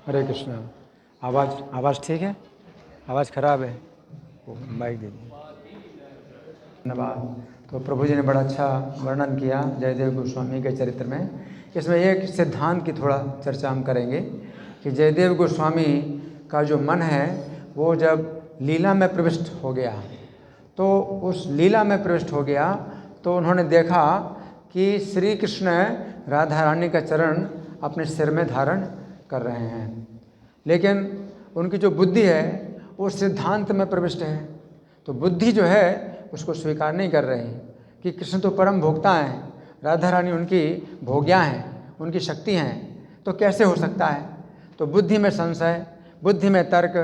हरे कृष्णा। आवाज़ ठीक है? आवाज़ ख़राब है, माइक दे दीजिए। धन्यवाद। तो प्रभु जी ने बड़ा अच्छा वर्णन किया जयदेव गोस्वामी के चरित्र में। इसमें एक सिद्धांत की थोड़ा चर्चा हम करेंगे कि जयदेव गोस्वामी का जो मन है वो जब लीला में प्रविष्ट हो गया, तो उस लीला में प्रविष्ट हो गया तो उन्होंने देखा कि श्री कृष्ण राधा रानी का चरण अपने सिर में धारण कर रहे हैं, लेकिन उनकी जो बुद्धि है वो सिद्धांत में प्रविष्ट है। तो बुद्धि जो है उसको स्वीकार नहीं कर रही कि कृष्ण तो परम भोक्ता हैं, राधा रानी उनकी भोग्या हैं, उनकी शक्ति हैं, तो कैसे हो सकता है। तो बुद्धि में संशय, बुद्धि में तर्क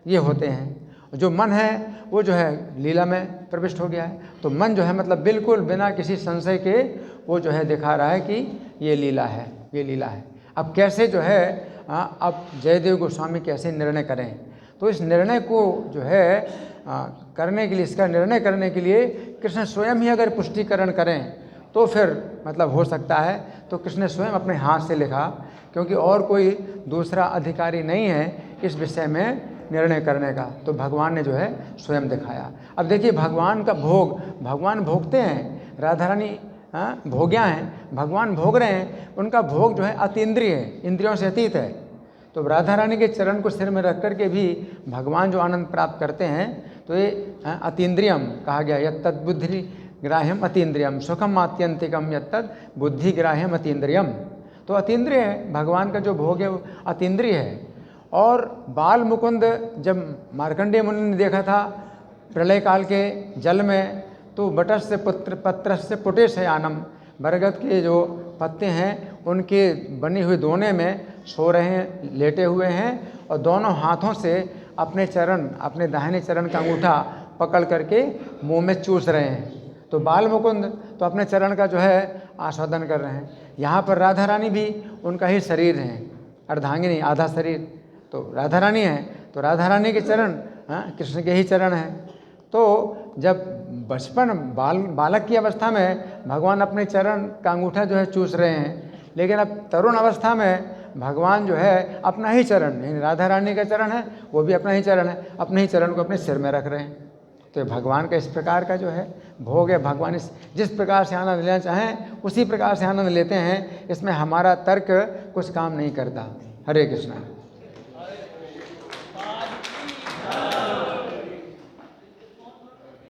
ये होते हैं। जो मन है वो जो है लीला में प्रविष्ट हो गया है, तो मन जो है मतलब बिल्कुल बिना किसी संशय के वो जो है दिखा रहा है कि ये लीला है, ये लीला है। अब कैसे जो है अब जयदेव गोस्वामी कैसे निर्णय करें, तो इस निर्णय को जो है करने के लिए, इसका निर्णय करने के लिए कृष्ण स्वयं ही अगर पुष्टिकरण करें तो फिर मतलब हो सकता है। तो कृष्ण ने स्वयं अपने हाथ से लिखा, क्योंकि और कोई दूसरा अधिकारी नहीं है इस विषय में निर्णय करने का, तो भगवान ने जो है स्वयं दिखाया। अब देखिए भगवान का भोग, भगवान भोगते हैं, राधा रानी भोग्या हैं, भगवान भोग रहे हैं, उनका भोग जो है अतीन्द्रिय है, इंद्रियों से अतीत है। तो राधा रानी के चरण को सिर में रख कर के भी भगवान जो आनंद प्राप्त करते हैं, तो ये अतीन्द्रियम कहा गया, यत्तद बुद्धि ग्राह्यम अतीन्द्रियम सुखम आत्यंतिकम यत्तद बुद्धि ग्राह्यम अतीन्द्रियम। तो अतीन्द्रिय है, भगवान का जो भोग है वो अतीन्द्रिय है। और बाल मुकुंद जब मार्कंडेय मुनि ने देखा था प्रलय काल के जल में, तो बटस्य पुत्र पत्रस्य पुटेशयानम, बरगद के जो पत्ते हैं उनके बनी हुई दोने में सो रहे हैं, लेटे हुए हैं, और दोनों हाथों से अपने चरण, अपने दाहिने चरण का अंगूठा पकड़ करके मुंह में चूस रहे हैं। तो बाल मुकुंद तो अपने चरण का जो है आस्वादन कर रहे हैं। यहाँ पर राधा रानी भी उनका ही शरीर है, अर्धांगिनी, आधा शरीर तो राधा रानी है, तो राधा रानी के चरण कृष्ण के ही चरण हैं। तो जब बचपन बालक की अवस्था में भगवान अपने चरण का अंगूठा जो है चूस रहे हैं, लेकिन अब तरुण अवस्था में भगवान जो है अपना ही चरण, यानी राधा रानी का चरण है, वो भी अपना ही चरण है, अपने ही चरण को अपने सिर में रख रहे हैं। तो भगवान का इस प्रकार का जो है भोग है। भगवान जिस प्रकार से आनंद लेना चाहें उसी प्रकार से आनंद लेते हैं, इसमें हमारा तर्क कुछ काम नहीं करता। हरे कृष्णा।